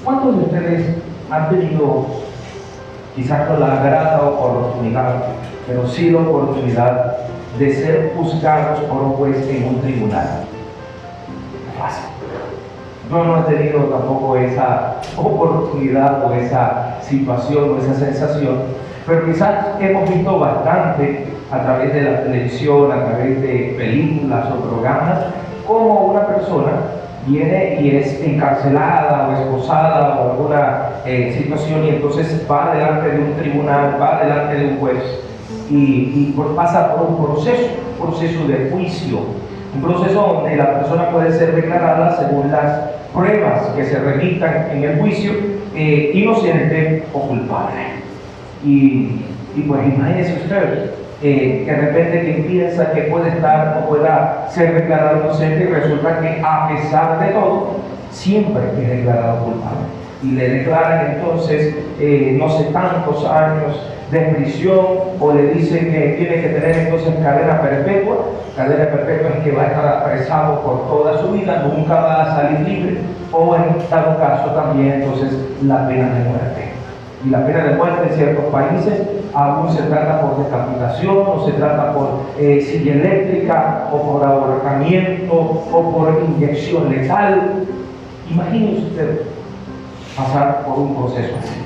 ¿Cuántos de ustedes han tenido, quizás no la grata oportunidad, pero sí la oportunidad de ser juzgados por un juez en un tribunal? Fácil. Yo no he tenido tampoco esa oportunidad o esa situación o esa sensación, pero quizás hemos visto bastante a través de la televisión, a través de películas o programas, cómo una persona viene y es encarcelada o esposada o alguna situación, y entonces va delante de un tribunal, va delante de un juez y pasa por un proceso de juicio, un proceso donde la persona puede ser declarada según las pruebas que se remitan en el juicio, inocente o culpable. Y pues imagínense ustedes, que de repente que piensa que puede estar o pueda ser declarado inocente y resulta que a pesar de todo siempre es declarado culpable y le declaran entonces no sé tantos años de prisión, o le dicen que tiene que tener entonces cadena perpetua. Cadena perpetua es que va a estar apresado por toda su vida, nunca va a salir libre, o en dado caso también entonces la pena de muerte. Y la pena de muerte en ciertos países aún se trata por decapitación, o se trata por silla eléctrica, o por ahorcamiento, o por inyección letal. Imagínense usted pasar por un proceso así.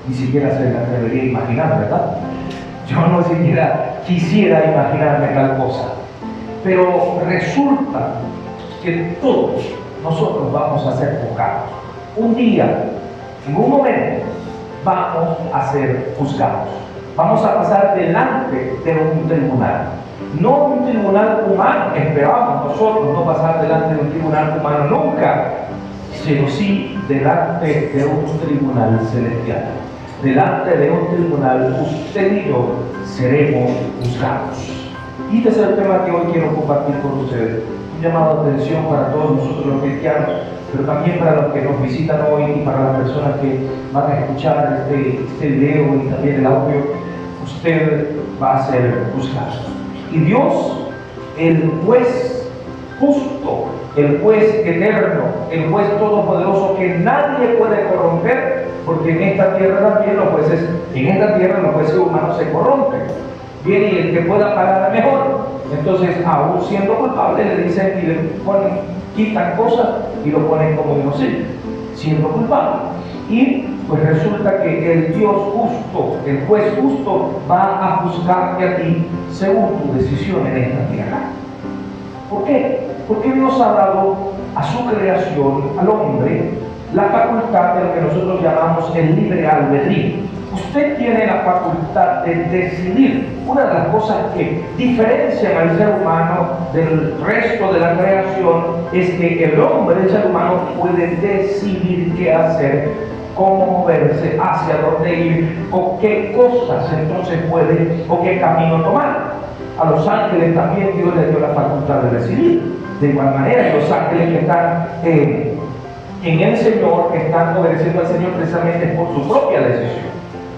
Ni siquiera se la debería imaginar, ¿verdad? Yo no siquiera quisiera imaginarme tal cosa. Pero resulta que todos nosotros vamos a ser juzgados. Un día, en un momento, vamos a ser juzgados. Vamos a pasar delante de un tribunal. No un tribunal humano, esperamos nosotros no pasar delante de un tribunal humano nunca, sino sí delante de un tribunal celestial. Delante de un tribunal, usted y yo seremos juzgados. Y este es el tema que hoy quiero compartir con ustedes. Un llamado de atención para todos nosotros los cristianos, pero también para los que nos visitan hoy y para las personas que van a escuchar este video y también el audio. Usted va a ser juzgado. Y Dios, el juez justo, el juez eterno, el juez todopoderoso que nadie puede corromper, porque en esta tierra también los jueces humanos se corrompen. Viene y el que pueda pagar mejor, entonces aún siendo culpable le dicen y le ponen, quitan cosas y lo ponen como inocente, siendo culpable. Y pues resulta que el Dios justo, el juez justo, va a juzgarte a ti según tu decisión en esta tierra. ¿Por qué? Porque Dios ha dado a su creación, al hombre, la facultad de lo que nosotros llamamos el libre albedrío. Usted tiene la facultad de decidir. Una de las cosas que diferencian al ser humano del resto de la creación es que el hombre, el ser humano, puede decidir qué hacer, cómo moverse, hacia dónde ir, o qué cosas entonces puede, o qué camino tomar. A los ángeles también Dios les dio la facultad de decidir. De igual manera, los ángeles que están en el Señor, que están obedeciendo al Señor precisamente por su propia decisión.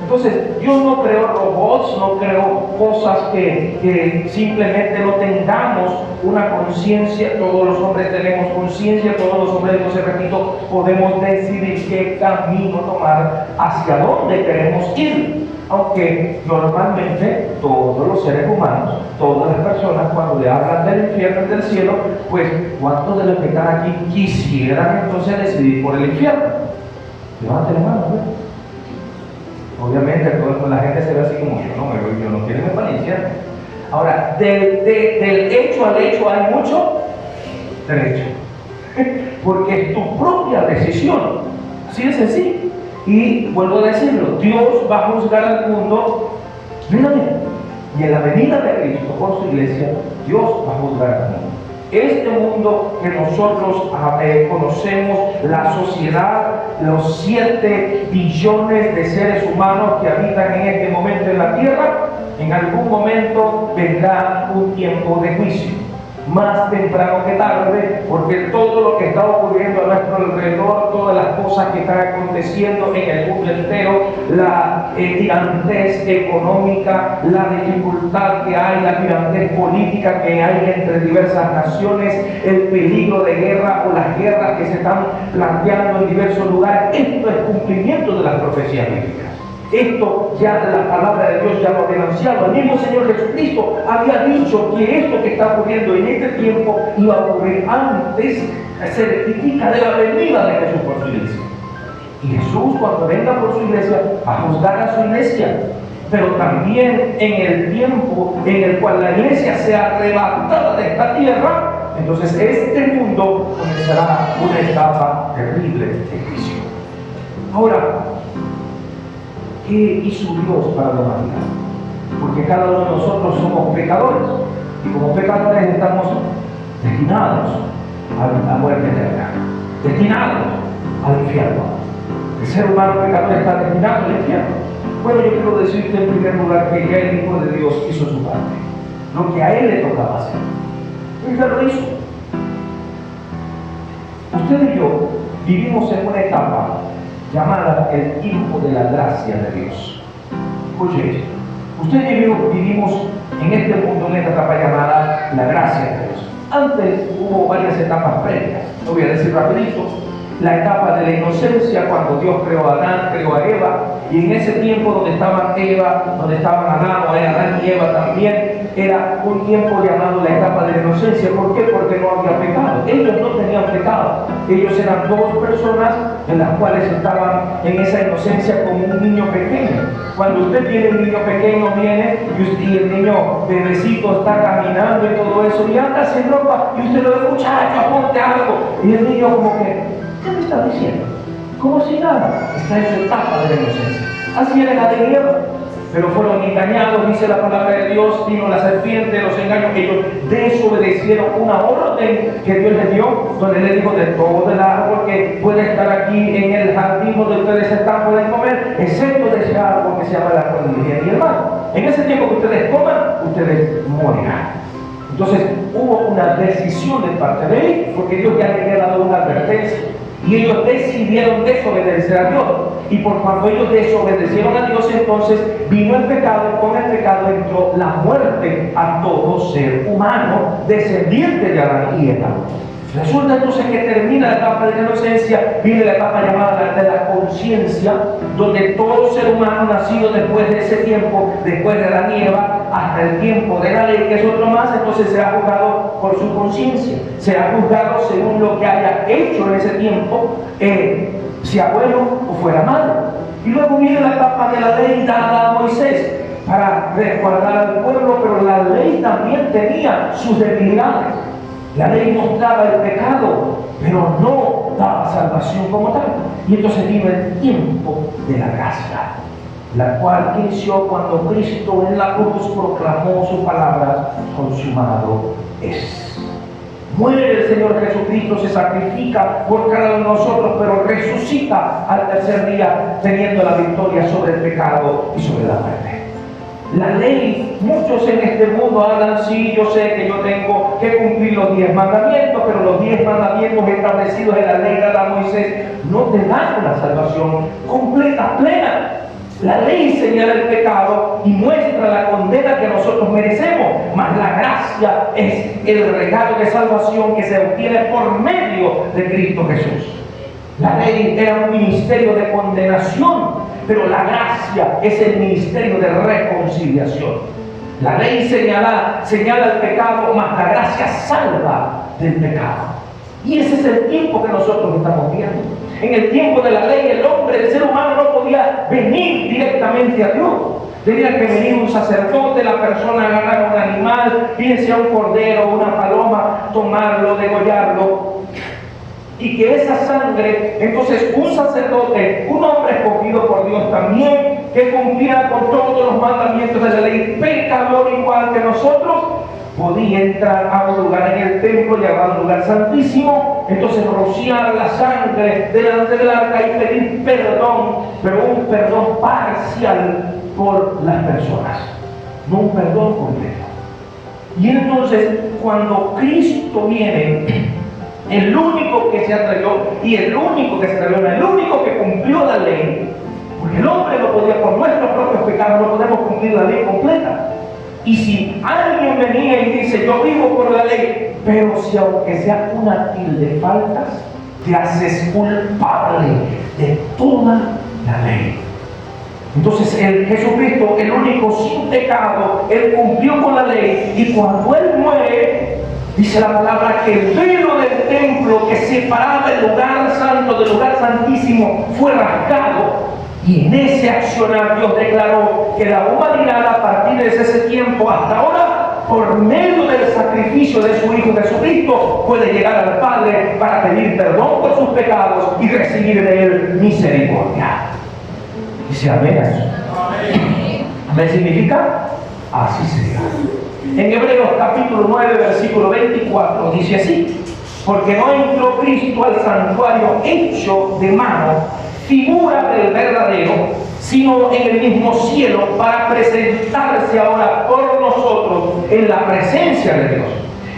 Entonces, Dios no creó robots, no creó cosas que simplemente no tengamos una conciencia. Todos los hombres tenemos conciencia, todos los hombres, entonces repito, podemos decidir qué camino tomar, hacia dónde queremos ir. Aunque normalmente todos los seres humanos, todas las personas, cuando le hablan del infierno y del cielo, pues ¿cuántos de los que están aquí quisieran entonces decidir por el infierno? Levanten la mano, ¿no? Obviamente la gente se ve así como yo no quiero irme para el infierno. Ahora, del hecho al hecho hay mucho derecho. Porque es tu propia decisión. Así de sencillo. Y vuelvo a decirlo, Dios va a juzgar al mundo plenamente. Y en la venida de Cristo por su iglesia, Dios va a juzgar al mundo. Este mundo que nosotros conocemos, la sociedad, los 7 billones de seres humanos que habitan en este momento en la tierra, en algún momento vendrá un tiempo de juicio. Más temprano que tarde, porque todo lo que está ocurriendo a nuestro alrededor, todas las cosas que están aconteciendo en el mundo entero, la tirantez económica, la dificultad que hay, la tirantez política que hay entre diversas naciones, el peligro de guerra o las guerras que se están planteando en diversos lugares. Esto es cumplimiento de las profecías bíblicas. Esto ya la palabra de Dios ya lo ha denunciado. El mismo Señor Jesucristo había dicho que esto que está ocurriendo en este tiempo iba a ocurrir antes. Se rectifica de la venida de Jesús por su iglesia. Y Jesús, cuando venga por su iglesia, va a juzgar a su iglesia. Pero también en el tiempo en el cual la iglesia sea arrebatada de esta tierra, entonces este mundo comenzará una etapa terrible de juicio. Ahora, ¿qué hizo Dios para la humanidad? Porque cada uno de nosotros somos pecadores. Y como pecadores estamos destinados a muerte eterna, destinados al infierno. El ser humano pecador está destinado al infierno. Bueno, yo quiero decirte en primer lugar que ya el Hijo de Dios hizo su parte, lo que a Él le tocaba hacer. Él ya lo hizo. Usted y yo vivimos en una etapa llamada el tiempo de la gracia de Dios. Escuche esto. Usted y yo vivimos en este mundo en esta etapa llamada la gracia de Dios. Antes hubo varias etapas previas. Lo voy a decir rapidito. La etapa de la inocencia, cuando Dios creó a Adán, creó a Eva, y en ese tiempo donde estaban Eva, donde estaban Adán, o Adán y Eva también, era un tiempo llamado la etapa de la inocencia. ¿Por qué? Porque no había pecado. Ellos no tenían pecado. Ellos eran dos personas en las cuales estaban en esa inocencia como un niño pequeño. Cuando usted tiene un niño pequeño, viene y el niño bebecito está caminando y todo eso, y anda sin ropa, y usted lo ve, muchacho, ponte algo. Y el niño como que, ¿qué me está diciendo? Como si nada. Está en su etapa de la inocencia. Así era la de Eva. Pero fueron engañados, dice la palabra de Dios, vino la serpiente, los engaños. Ellos desobedecieron una orden que Dios les dio, donde le dijo: de todo el árbol que puede estar aquí en el jardín donde ustedes están, pueden comer, excepto de ese árbol que se llama la árbol del bien y el mal. En ese tiempo que ustedes coman, ustedes morirán. Entonces hubo una decisión de parte de Él, porque Dios ya le había dado una advertencia. Y ellos decidieron desobedecer a Dios. Y por cuando ellos desobedecieron a Dios, entonces vino el pecado, y con el pecado entró la muerte a todo ser humano, descendiente de Adán y Eva. Resulta entonces que termina la etapa de la inocencia, viene la etapa llamada de la conciencia, donde todo ser humano nacido después de ese tiempo, después de Adán y Eva, hasta el tiempo de la ley, que es otro más, entonces será juzgado por su conciencia, será juzgado según lo que haya hecho en ese tiempo, sea bueno o fuera malo. Y luego viene la etapa de la ley dada a Moisés para resguardar al pueblo, pero la ley también tenía sus debilidades. La ley mostraba el pecado, pero no daba salvación como tal. Y entonces vino el tiempo de la gracia, la cual inició cuando Cristo en la cruz proclamó su palabra: consumado es. Muere el Señor Jesucristo, se sacrifica por cada uno de nosotros, pero resucita al tercer día, teniendo la victoria sobre el pecado y sobre la muerte. La ley, muchos en este mundo hablan: sí, yo sé que yo tengo que cumplir los 10 mandamientos, pero los 10 mandamientos establecidos en la ley de Moisés no te dan una salvación completa, plena. La ley señala el pecado y muestra la condena que nosotros merecemos, mas la gracia es el regalo de salvación que se obtiene por medio de Cristo Jesús. La ley era un ministerio de condenación, pero la gracia es el ministerio de reconciliación. La ley señala el pecado, mas la gracia salva del pecado. Y ese es el tiempo que nosotros estamos viendo. En el tiempo de la ley, el hombre, el ser humano, no podía venir directamente a Dios. Tenía que venir un sacerdote, la persona agarrar un animal, bien sea un cordero, una paloma, tomarlo, degollarlo, y que esa sangre, entonces un sacerdote, un hombre escogido por Dios también, que cumplía con todos los mandamientos de la ley, pecador igual que nosotros, podía entrar a un lugar en el templo llamado lugar santísimo, entonces rociar la sangre delante del arca y pedir perdón, pero un perdón parcial por las personas, no un perdón completo. Y entonces cuando Cristo viene, el único que se atrevió, y el único que se atrevió, el único que cumplió la ley, Porque el hombre no podía, por nuestros propios pecados, no podemos cumplir la ley completa. Y si alguien venía y dice, yo vivo por la ley, pero si aunque sea una tilde de faltas, te haces culpable de toda la ley. Entonces el Jesucristo, el único sin pecado, Él cumplió con la ley, y cuando Él muere, dice la palabra que el velo del templo que separaba el lugar santo del lugar santísimo fue rasgado. Y en ese accionar Dios declaró que la humanidad a partir de ese tiempo hasta ahora, por medio del sacrificio de su Hijo Jesucristo, puede llegar al Padre para pedir perdón por sus pecados y recibir de Él misericordia. Dice amén. Amén significa así sea. En Hebreos capítulo 9 versículo 24 dice así: porque no entró Cristo al santuario hecho de mano, figura del verdadero, sino en el mismo cielo, para presentarse ahora por nosotros en la presencia de Dios,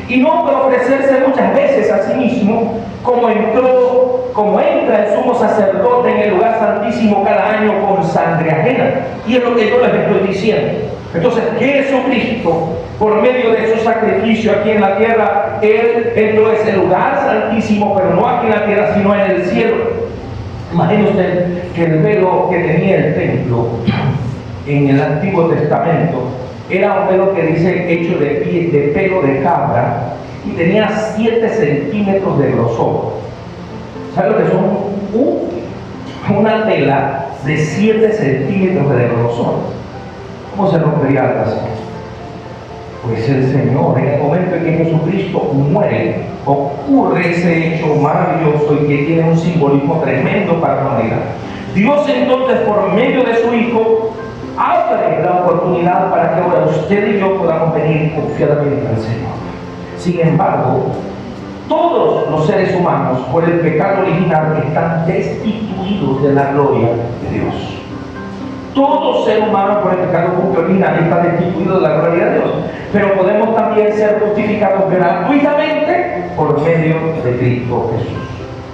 y no para ofrecerse muchas veces a sí mismo, como entra el sumo sacerdote en el lugar santísimo cada año con sangre ajena. Y es lo que yo les estoy diciendo. Entonces, Jesucristo, por medio de su sacrificio aquí en la tierra, Él entró a ese lugar santísimo, pero no aquí en la tierra, sino en el cielo. Imagine usted que el velo que tenía el templo en el Antiguo Testamento era un velo que dice hecho de pelo de cabra, y tenía 7 centímetros de grosor. ¿Sabe lo que son? Una tela de 7 centímetros de grosor. ¿Cómo se rompería algo así? Pues el Señor, en el momento en que Jesucristo muere, ocurre ese hecho maravilloso y que tiene un simbolismo tremendo para la humanidad. Dios entonces, por medio de su Hijo, abre la oportunidad para que ahora usted y yo podamos venir confiadamente al Señor. Sin embargo, todos los seres humanos, por el pecado original, están destituidos de la gloria de Dios. Todo ser humano por el pecado original está destituido de la gloria de Dios, pero podemos también ser justificados gratuitamente por medio de Cristo Jesús.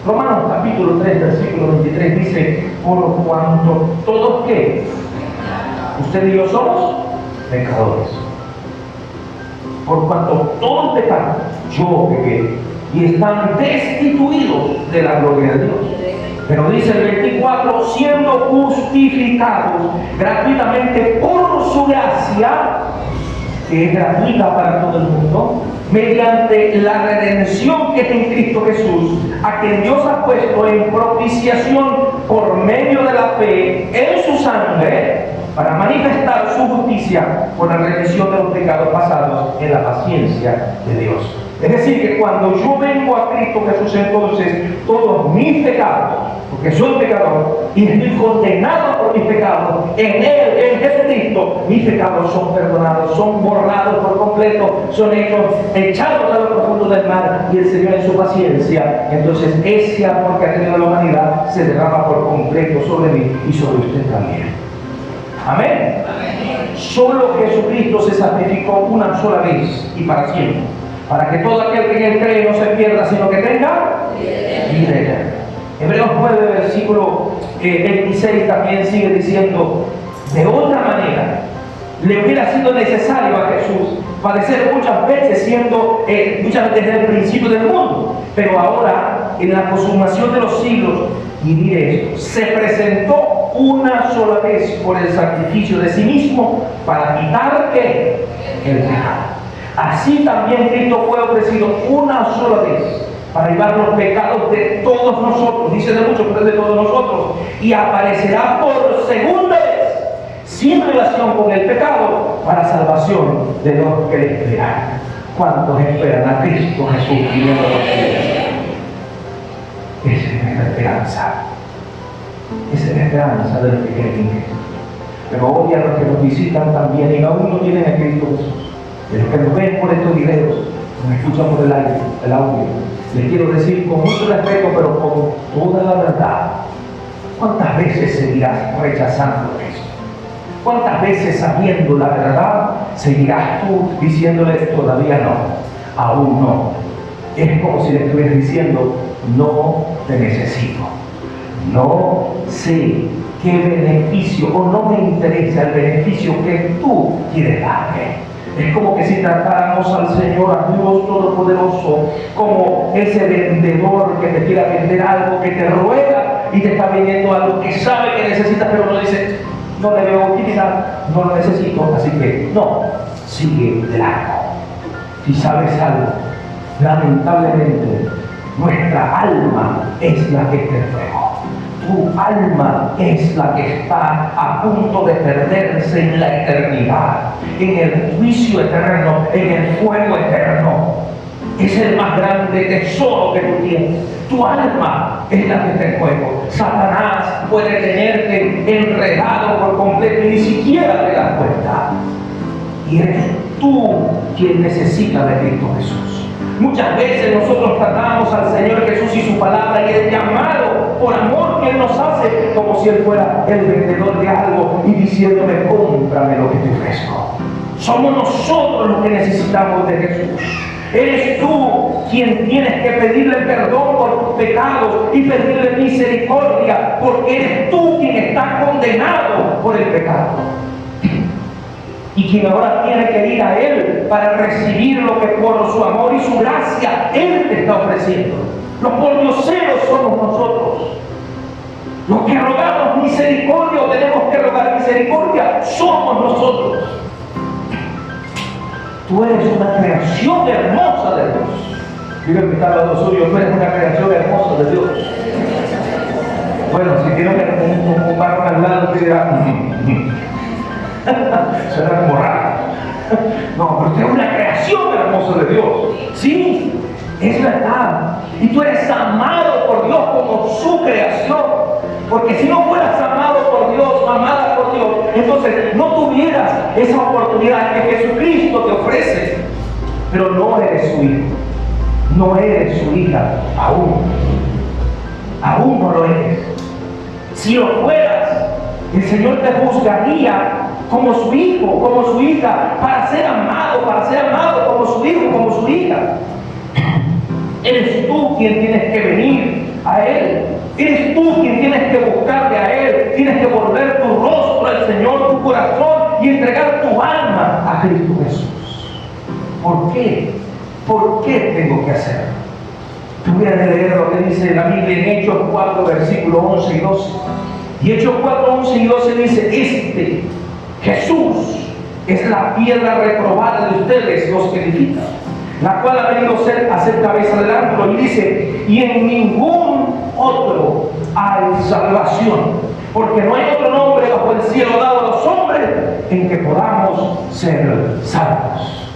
Romanos capítulo 3 versículo 23 dice: por cuanto todos que usted y yo somos pecadores, por cuanto todos pecaron, yo pequé, y están destituidos de la gloria de Dios. Pero dice el 24, siendo justificados gratuitamente por su gracia, que es gratuita para todo el mundo, mediante la redención que es en Cristo Jesús, a quien Dios ha puesto en propiciación por medio de la fe en su sangre, para manifestar su justicia por la remisión de los pecados pasados en la paciencia de Dios. Es decir, que cuando yo vengo a Cristo Jesús, entonces todos mis pecados, porque soy pecador y estoy condenado por mis pecados, en Él, en Jesucristo, mis pecados son perdonados, son borrados por completo, son echados a lo profundo del mar, y el Señor en su paciencia, entonces ese amor que ha tenido la humanidad se derrama por completo sobre mí y sobre usted también. Amén. Amén. Solo Jesucristo se sacrificó una sola vez y para siempre, para que todo aquel que en él cree no se pierda, sino que tenga vida eterna. Hebreos 9, versículo 26 también sigue diciendo: de otra manera, le hubiera sido necesario a Jesús padecer muchas veces, muchas veces desde el principio del mundo, pero ahora, en la consumación de los siglos, y mire esto, se presentó una sola vez por el sacrificio de sí mismo para quitar ¿qué? El pecado. Así también Cristo fue ofrecido una sola vez para llevar los pecados de todos nosotros, dice de muchos, pero de todos nosotros, y aparecerá por segunda vez, sin relación con el pecado, para salvación de los que le esperan. ¿Cuántos esperan a Cristo Jesús viniendo a los cielos? Esa es nuestra esperanza. Esa es la esperanza de los que creen en Cristo. Pero hoy a los que nos visitan también y aún no tienen a Cristo Jesús, de los que nos ven por estos videos, nos escuchan por el audio, les quiero decir con mucho respeto, pero con toda la verdad: ¿cuántas veces seguirás rechazando Cristo? ¿Cuántas veces, sabiendo la verdad, seguirás tú diciéndole todavía no, aún no? Es como si le estuvieras diciendo: no te necesito, no sé qué beneficio, o no me interesa el beneficio que tú quieres darme. Es como que si tratáramos al Señor, a Dios Todopoderoso, como ese vendedor que te quiera vender algo, que te ruega y te está vendiendo algo que sabe que necesitas, pero no dice, no le veo utilidad, no lo necesito, así que no, sigue de largo. Si sabes algo, lamentablemente, nuestra alma es la que te entregó. Tu alma es la que está a punto de perderse en la eternidad, en el juicio eterno, en el fuego eterno. Es el más grande tesoro que tú tienes. Tu alma es la que está en juego. Satanás puede tenerte enredado por completo y ni siquiera te das cuenta. Y eres tú quien necesita de Cristo Jesús. Muchas veces nosotros tratamos al Señor Jesús y su palabra y el llamado por amor que Él nos hace como si Él fuera el vendedor de algo y diciéndome, cómprame lo que te ofrezco. Somos nosotros los que necesitamos de Jesús. Eres tú quien tienes que pedirle perdón por tus pecados y pedirle misericordia, porque eres tú quien está condenado por el pecado. Y quien ahora tiene que ir a Él para recibir lo que por su amor y su gracia Él te está ofreciendo. Los pordioseros somos nosotros. Los que rogamos misericordia o tenemos que rogar misericordia somos nosotros. Tú eres una creación hermosa de Dios. Digo que está hablando suyo, tú eres una creación hermosa de Dios. Bueno, si tiene un varón al lado, te dirá, suena como raro. No, pero usted es una creación hermosa de Dios. Sí, es verdad. Y tú eres amado por Dios como su creación. Porque si no fueras amado por Dios, amada por Dios, entonces no tuvieras esa oportunidad que Jesucristo te ofrece. Pero no eres su hijo. No eres su hija aún. Aún no lo eres. Si lo fueras, el Señor te juzgaría como su hijo, como su hija, para ser amado como su hijo, como su hija. Eres tú quien tienes que venir a Él. Eres tú quien tienes que buscarle a Él. Tienes que volver tu rostro al Señor, tu corazón, y entregar tu alma a Cristo Jesús. ¿Por qué? ¿Por qué tengo que hacerlo? Te voy a leer lo que dice la Biblia en Hechos 4, versículos 11 y 12. Y Hechos 4, 11 y 12 dice, Jesús es la piedra reprobada de ustedes, los que edifican, la cual ha venido a ser cabeza del ángulo. Y dice, y en ningún otro hay salvación, porque no hay otro nombre bajo el cielo dado a los hombres en que podamos ser salvos.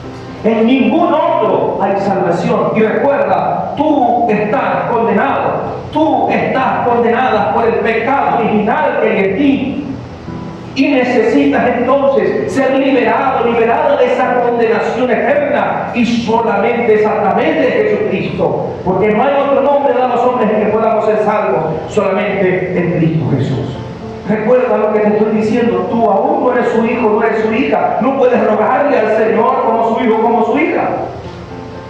En ningún otro hay salvación. Y recuerda, tú estás condenado. Tú estás condenada por el pecado original que hay en ti. Y necesitas entonces ser liberada de esa condenación eterna. Y solamente es a través de Jesucristo. Porque no hay otro nombre dado a los hombres en que podamos ser salvos. Solamente en Cristo Jesús. Recuerda lo que te estoy diciendo. Tú aún no eres su hijo, no eres su hija. No puedes rogarle al Señor como su hijo, como su hija.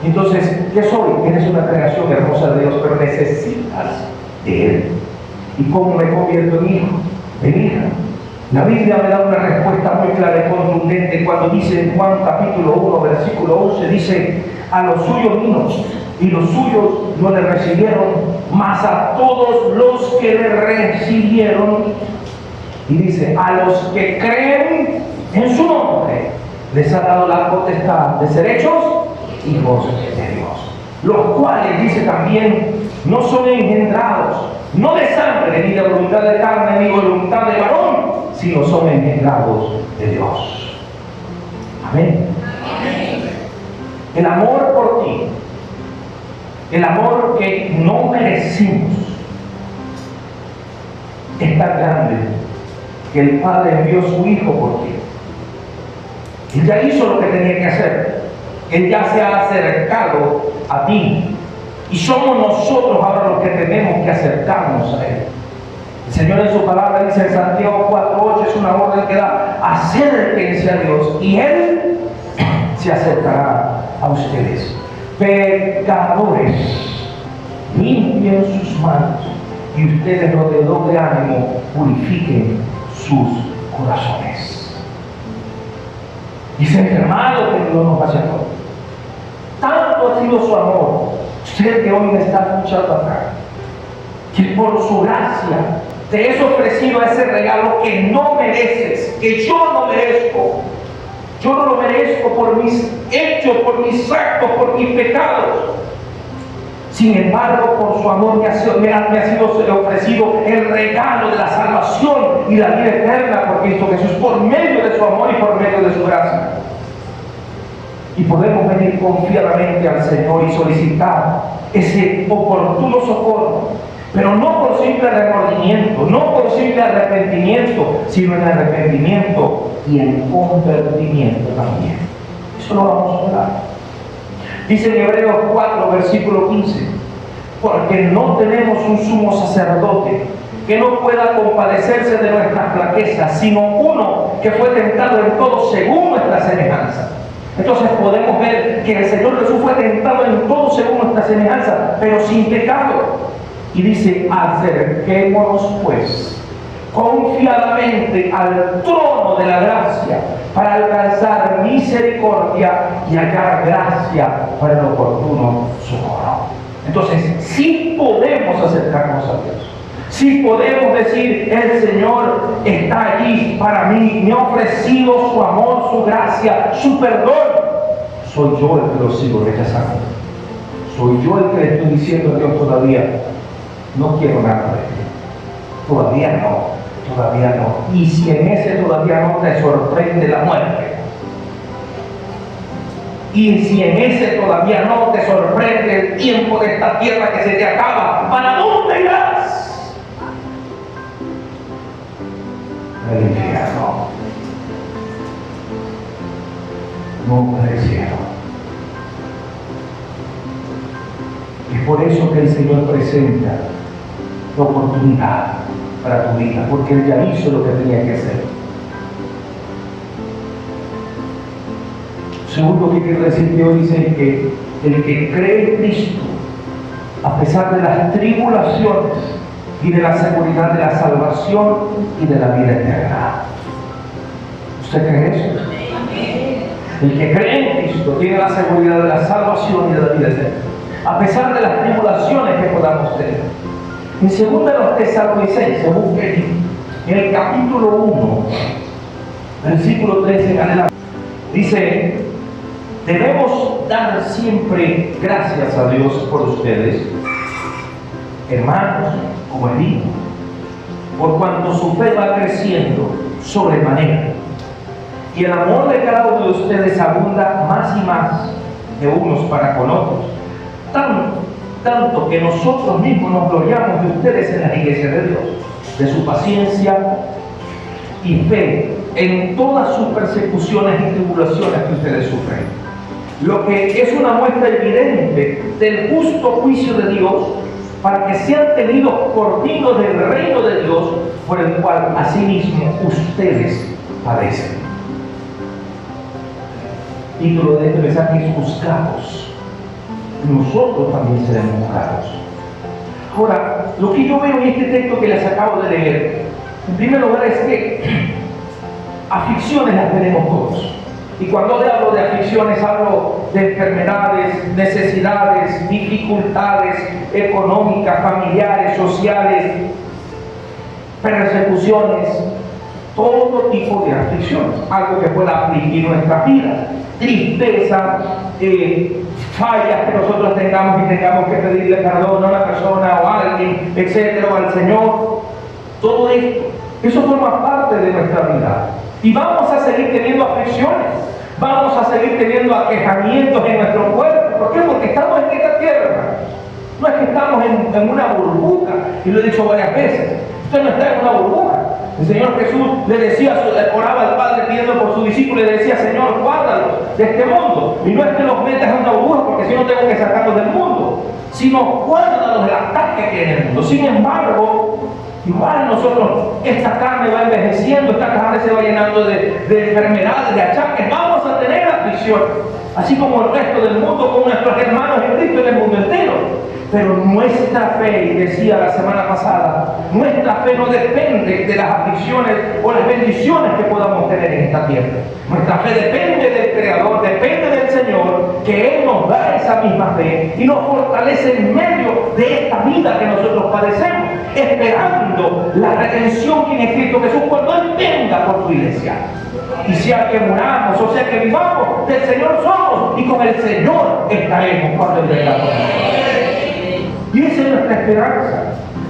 Entonces, ¿qué soy? Eres una creación hermosa de Dios, pero necesitas de Él. ¿Y cómo me convierto en hijo? En hija. La Biblia me da una respuesta muy clara y contundente cuando dice en Juan capítulo 1, versículo 11, dice, a los suyos vino y los suyos no le recibieron, mas a todos los que le recibieron, y dice, a los que creen en su nombre, les ha dado la potestad de ser hechos hijos de Dios, los cuales, dice también, no son engendrados, no de sangre, ni de voluntad de carne, ni de voluntad de varón, sino son engendrados de Dios. Amén. El amor por ti, el amor que no merecimos, es tan grande que el Padre envió a su Hijo por ti. Él ya hizo lo que tenía que hacer. Él ya se ha acercado a ti. Y somos nosotros ahora los que tenemos que acercarnos a Él. El Señor en su palabra dice en Santiago 4:8, es una orden que da, acérquense a Dios y Él se acercará a ustedes. Pecadores, limpien sus manos y ustedes, los de doble ánimo, purifiquen sus corazones. Dice el hermano que Dios nos hace todo. Tanto ha sido su amor, usted que hoy me está escuchando acá, que por su gracia te es ofrecido ese regalo que no mereces, que yo no merezco. Yo no lo merezco por mis hechos, por mis actos, por mis pecados. Sin embargo, por su amor me ha sido ofrecido el regalo de la salvación y la vida eterna por Cristo Jesús, por medio de su amor y por medio de su gracia. Y podemos venir confiadamente al Señor y solicitar ese oportuno socorro, pero no por simple remordimiento, no por simple arrepentimiento, sino en arrepentimiento y en convertimiento también. Eso lo vamos a hablar. Dice en Hebreos 4, versículo 15, porque no tenemos un sumo sacerdote que no pueda compadecerse de nuestras flaquezas, sino uno que fue tentado en todo según nuestra semejanza. Entonces podemos ver que el Señor Jesús fue tentado en todo según nuestra semejanza, pero sin pecado. Y dice, acerquémonos pues confiadamente al trono de la gracia para alcanzar misericordia y hallar gracia para el oportuno socorro. Entonces, sí podemos acercarnos a Dios. Sí podemos decir, el Señor está allí para mí, me ha ofrecido su amor, su gracia, su perdón. Soy yo el que lo sigo rechazando. Soy yo el que le estoy diciendo a Dios todavía, no quiero nada de ti. Todavía no. Y si en ese todavía no te sorprende la muerte, y si en ese todavía no te sorprende el tiempo de esta tierra que se te acaba, ¿para dónde irás? El infierno. No para el cielo. Es por eso que el Señor presenta la oportunidad para tu vida, porque Él ya hizo lo que tenía que hacer. Segundo que quiero decir, Dios dice que el que cree en Cristo, a pesar de las tribulaciones, tiene la seguridad de la salvación y de la vida eterna. ¿Usted cree eso? El que cree en Cristo tiene la seguridad de la salvación y de la vida eterna, a pesar de las tribulaciones que podamos tener. En 2 Tesalonicenses, busquen en el capítulo 1, versículo 13 en adelante, dice: debemos dar siempre gracias a Dios por ustedes, hermanos, como he dicho, por cuanto su fe va creciendo sobremanera, y el amor de cada uno de ustedes abunda más y más de unos para con otros, tanto que nosotros mismos nos gloriamos de ustedes en la iglesia de Dios, de su paciencia y fe en todas sus persecuciones y tribulaciones que ustedes sufren, lo que es una muestra evidente del justo juicio de Dios, para que sean tenidos por dignos del reino de Dios, por el cual asimismo ustedes padecen. Título de este mensaje es: juzgados. Nosotros también seremos juzgados. Ahora, lo que yo veo en este texto que les acabo de leer, en primer lugar, es que aflicciones las tenemos todos. Y cuando hablo de aflicciones, hablo de enfermedades, necesidades, dificultades económicas, familiares, sociales, persecuciones, todo tipo de aflicciones, algo que pueda afligir nuestras vidas, tristeza, fallas que nosotros tengamos y tengamos que pedirle perdón a una persona o a alguien, etcétera, o al Señor. Todo esto, eso forma parte de nuestra vida. Y vamos a seguir teniendo aflicciones, vamos a seguir teniendo aquejamientos en nuestro cuerpo. ¿Por qué? Porque estamos en esta tierra. No es que estamos en una burbuja, y lo he dicho varias veces. Usted no está en una burbuja. El Señor Jesús le decía, oraba al Padre pidiendo por su discípulo y le decía: Señor, guárdalos de este mundo. Y no es que los metas en una burbuja, porque si no tengo que sacarlos del mundo, sino guárdalos del ataque que hay en el mundo. Sin embargo, igual nosotros, esta carne va envejeciendo, esta carne se va llenando de enfermedades, de achaques, vamos a tener aflicción, así como el resto del mundo, como nuestros hermanos en Cristo en el mundo entero. Pero nuestra fe, y decía la semana pasada, nuestra fe no depende de las aflicciones o las bendiciones que podamos tener en esta tierra. Nuestra fe depende del Creador, depende del Señor, que Él nos da esa misma fe y nos fortalece en medio de esta vida que nosotros padecemos, esperando la redención que en Cristo Jesús cuando Él venga por su iglesia. Y sea que muramos o sea que vivamos, del Señor somos y con el Señor estaremos cuando Él venga por nosotros. Y esa es nuestra esperanza.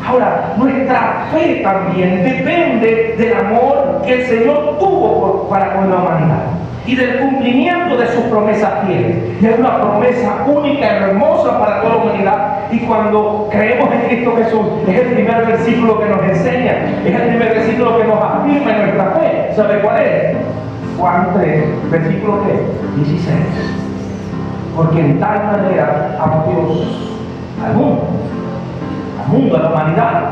Ahora, nuestra fe también depende del amor que el Señor tuvo para con la humanidad y del cumplimiento de sus promesas fieles. Y es una promesa única y hermosa para toda la humanidad. Y cuando creemos en Cristo Jesús, es el primer versículo que nos enseña, es el primer versículo que nos afirma en nuestra fe. ¿Sabe cuál es? Juan 3, versículo 16. Porque en tal manera amó Dios al mundo, a la humanidad,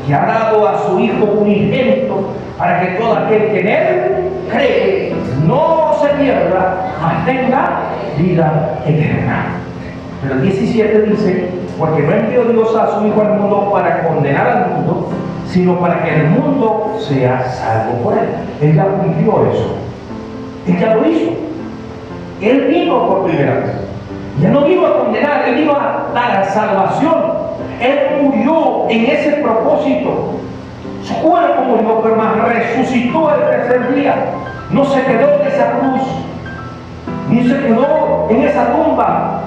que ha dado a su Hijo unigénito para que todo aquel que en Él cree no se pierda, mas tenga vida eterna. Pero el 17 dice, porque no envió Dios a su Hijo al mundo para condenar al mundo, sino para que el mundo sea salvo por Él. Él ya cumplió eso. Él ya lo hizo. Él vino por primera vez. Ya no vino a condenar, Él vino a dar salvación. Él murió en ese propósito. Su cuerpo murió, pero más resucitó el tercer día. No se quedó en esa cruz, ni se quedó en esa tumba.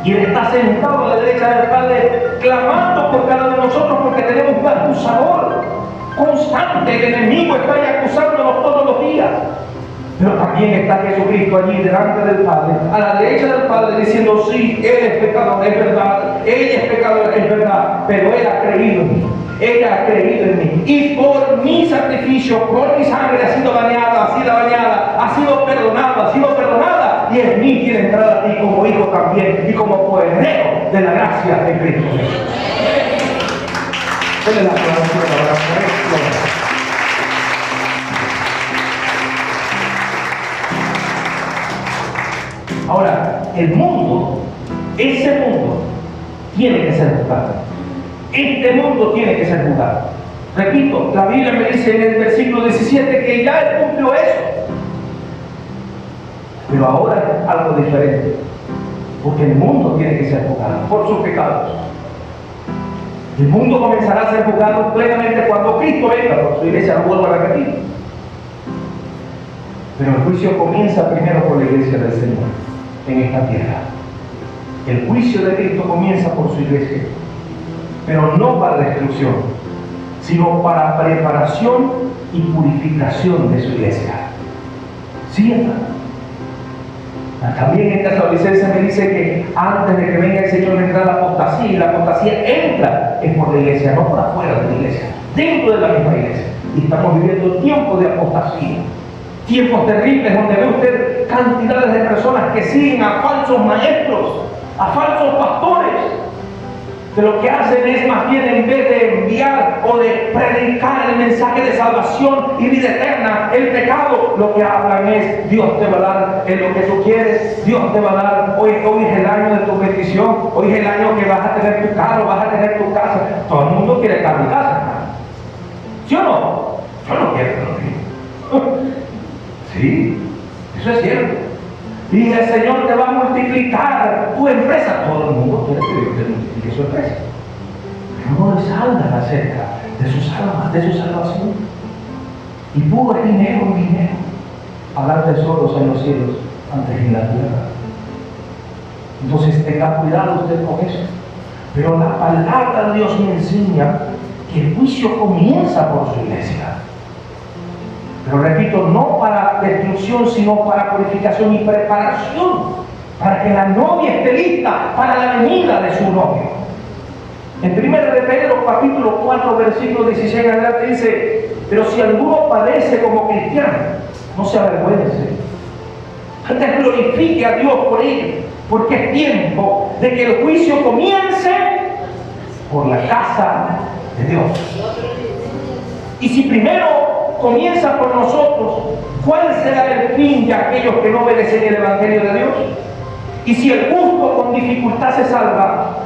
Y Él está sentado a la derecha del Padre, clamando por cada uno de nosotros, porque tenemos un acusador constante. El enemigo está ahí acusándonos todos los días. Pero también está Jesucristo allí delante del Padre, a la derecha del Padre, diciendo: sí, Él es pecador, es verdad, ella es pecadora, es verdad, pero Él ha creído en mí, ella ha creído en mí, y por mi sacrificio, por mi sangre ha sido bañada, ha sido perdonada, y en mí quiere entrar a ti como hijo también, y como coheredero de la gracia de Cristo Jesús. Denle la aplauso ahora por esto. Ahora, el mundo, ese mundo, tiene que ser juzgado. Este mundo tiene que ser juzgado. Repito, la Biblia me dice en el versículo 17 que ya Él cumplió eso. Pero ahora es algo diferente. Porque el mundo tiene que ser juzgado por sus pecados. El mundo comenzará a ser juzgado plenamente cuando Cristo venga por su iglesia, lo vuelvo a repetir. Pero el juicio comienza primero por la iglesia del Señor en esta tierra. El juicio de Cristo comienza por su iglesia, pero no para destrucción, sino para preparación y purificación de su iglesia. ¿Sí, hermano? También en Tesalonicenses me dice que antes de que venga el Señor vendrá la apostasía, y la apostasía entra es por la iglesia, no por afuera de la iglesia, dentro de la misma iglesia. Y estamos viviendo tiempos de apostasía, tiempos terribles donde ve usted cantidades de personas que siguen a falsos maestros, a falsos pastores, que lo que hacen es más bien, en vez de enviar o de predicar el mensaje de salvación y vida eterna, el pecado, lo que hablan es: Dios te va a dar lo que tú quieres, Dios te va a dar, hoy es el año de tu bendición, hoy es el año que vas a tener tu carro, vas a tener tu casa. Todo el mundo quiere carro y casa, hermano. ¿Sí o no? Yo no quiero, Sí, eso es cierto. Y el Señor te va a multiplicar tu empresa. Todo el mundo quiere que Dios te multiplique su empresa. Pero no les hablan acerca de sus almas, de su salvación. Y puro dinero. Hablar tesoros en los cielos antes en la tierra. Entonces tenga cuidado usted con eso. Pero la palabra de Dios me enseña que el juicio comienza por su iglesia. Pero repito, no para destrucción, sino para purificación y preparación, para que la novia esté lista para la venida de su novio. En 1 de Pedro, capítulo 4, versículo 16 en adelante dice: pero si alguno padece como cristiano, no se avergüence. Antes glorifique a Dios por ello, porque es tiempo de que el juicio comience por la casa de Dios. Y si primero comienza por nosotros, ¿cuál será el fin de aquellos que no obedecen el Evangelio de Dios? Y si el justo con dificultad se salva,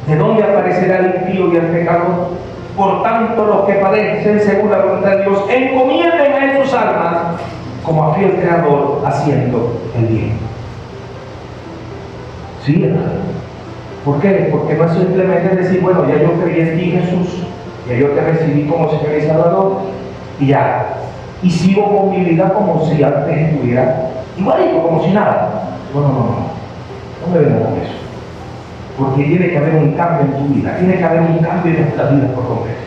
¿de dónde aparecerá el impío y el pecador? Por tanto, los que padecen según la voluntad de Dios, encomienden a él sus almas como a fiel creador, haciendo el bien. ¿Sí, hermano? ¿Por qué? Porque no es simplemente decir, bueno, ya yo creí en ti, Jesús, ya yo te recibí como Señor y Salvador, y ya. Y sigo con mi vida como si antes estuviera igualito, como si nada. No me venga con eso. Porque tiene que haber un cambio en tu vida, tiene que haber un cambio en nuestra vida por completo.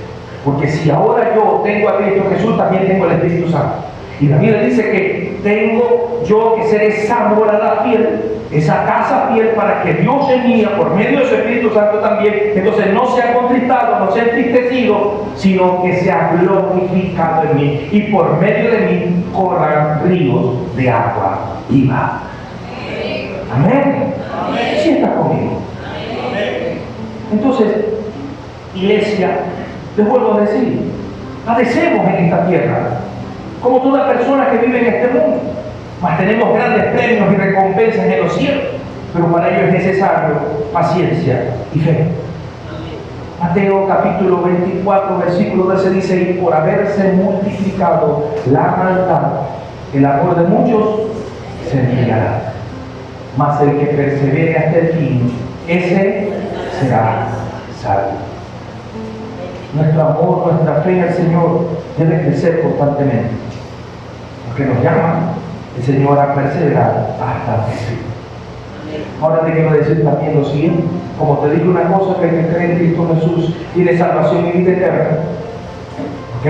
Porque si ahora yo tengo a Cristo Jesús, también tengo el Espíritu Santo. Y la Biblia dice que tengo yo que ser esa morada fiel, esa casa fiel, para que Dios en mí, por medio de su Espíritu Santo también, entonces no sea contristado, no sea entristecido, sino que sea glorificado en mí. Y por medio de mí corran ríos de agua viva. Amén. ¿Sí estás conmigo? Entonces, iglesia, les vuelvo a decir, padecemos en esta tierra, como toda persona que vive en este mundo, mas tenemos grandes premios y recompensas en los cielos, pero para ello es necesario paciencia y fe. Mateo capítulo 24, versículo 12 dice, y por haberse multiplicado la maldad, el amor de muchos se enfriará, mas el que persevere hasta el fin, ese será salvo. Nuestro amor, nuestra fe en el Señor debe crecer constantemente, porque nos llama el Señor a perseverar hasta el fin. Ahora te quiero decir también lo siguiente: como te dije una cosa, que el que cree en Cristo Jesús tiene salvación y vida eterna, ¿ok?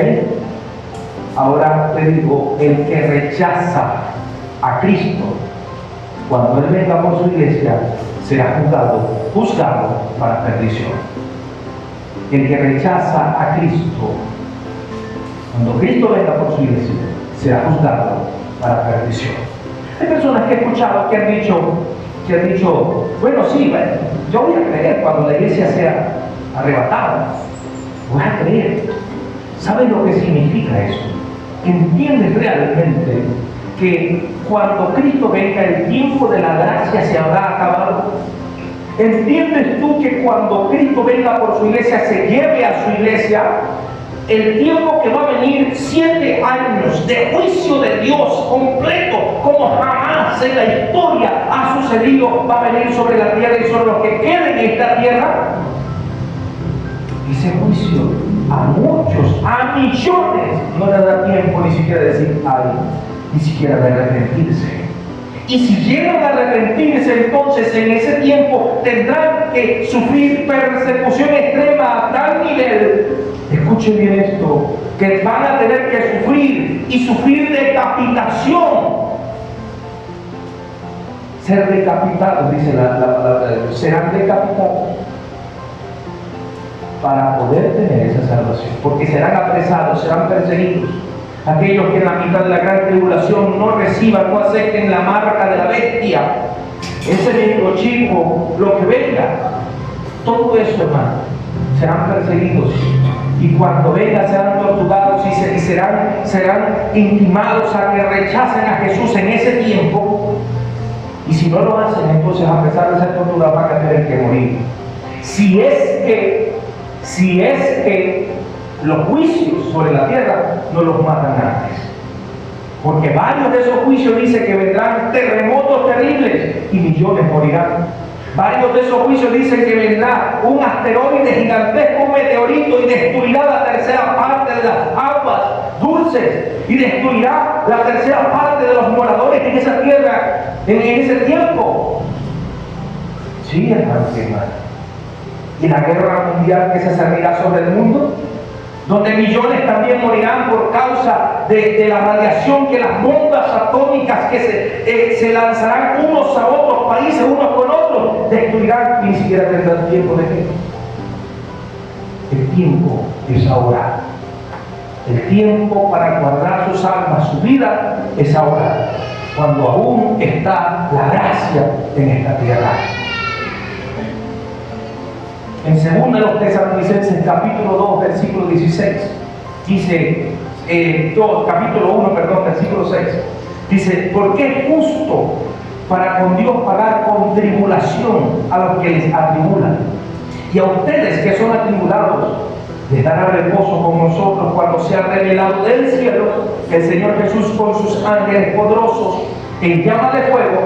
Ahora te digo, el que rechaza a Cristo, cuando Él venga por su iglesia, será juzgado para perdición. El que rechaza a Cristo, cuando Cristo venga por su iglesia, será juzgado para perdición. Hay personas que he escuchado que han dicho, bueno, sí, yo voy a creer cuando la iglesia sea arrebatada. Voy a creer. ¿Sabes lo que significa eso? ¿Entiendes realmente que cuando Cristo venga, el tiempo de la gracia se habrá acabado? ¿Entiendes tú que cuando Cristo venga por su iglesia, se lleve a su iglesia, el tiempo que va a venir, 7 años de juicio de Dios completo, como jamás en la historia ha sucedido, va a venir sobre la tierra y sobre los que queden en esta tierra? Ese juicio a muchos, a millones, no le da tiempo ni siquiera de decir ay, ni siquiera de arrepentirse. Y si llegan a arrepentirse, entonces en ese tiempo tendrán que sufrir persecución extrema a tal nivel, escuchen bien esto, que van a tener que sufrir decapitación. Ser decapitados, dice serán decapitados para poder tener esa salvación, porque serán apresados, serán perseguidos. Aquellos que en la mitad de la gran tribulación no reciban, no acepten la marca de la bestia, ese microchipo, lo que venga, todo eso, hermano, serán perseguidos. Y cuando vengan serán torturados y serán intimados a que rechacen a Jesús en ese tiempo. Y si no lo hacen, entonces a pesar de ser torturados van a tener que morir. Si es que los juicios sobre la tierra no los matan antes, porque varios de esos juicios dicen que vendrán terremotos terribles y millones morirán. Varios de esos juicios dicen que vendrá un asteroide gigantesco, un meteorito, y destruirá la tercera parte de las aguas dulces y destruirá la tercera parte de los moradores en esa tierra en ese tiempo. Sí, hermano. Y la guerra mundial que se cernirá sobre el mundo, donde millones también morirán por causa de la radiación, que las bombas atómicas que se lanzarán unos a otros países, unos con otros, destruirán y ni siquiera tendrán tiempo de qué. El tiempo es ahora. El tiempo para guardar sus almas, su vida, es ahora, cuando aún está la gracia en esta tierra. En 2 Tesalonicenses capítulo 2, versículo 16, dice: capítulo 1, perdón, versículo 6. Dice, porque es justo para con Dios pagar con tribulación a los que les atribulan. Y a ustedes que son atribulados, les dará reposo con nosotros cuando sea revelado del cielo el Señor Jesús con sus ángeles poderosos en llama de fuego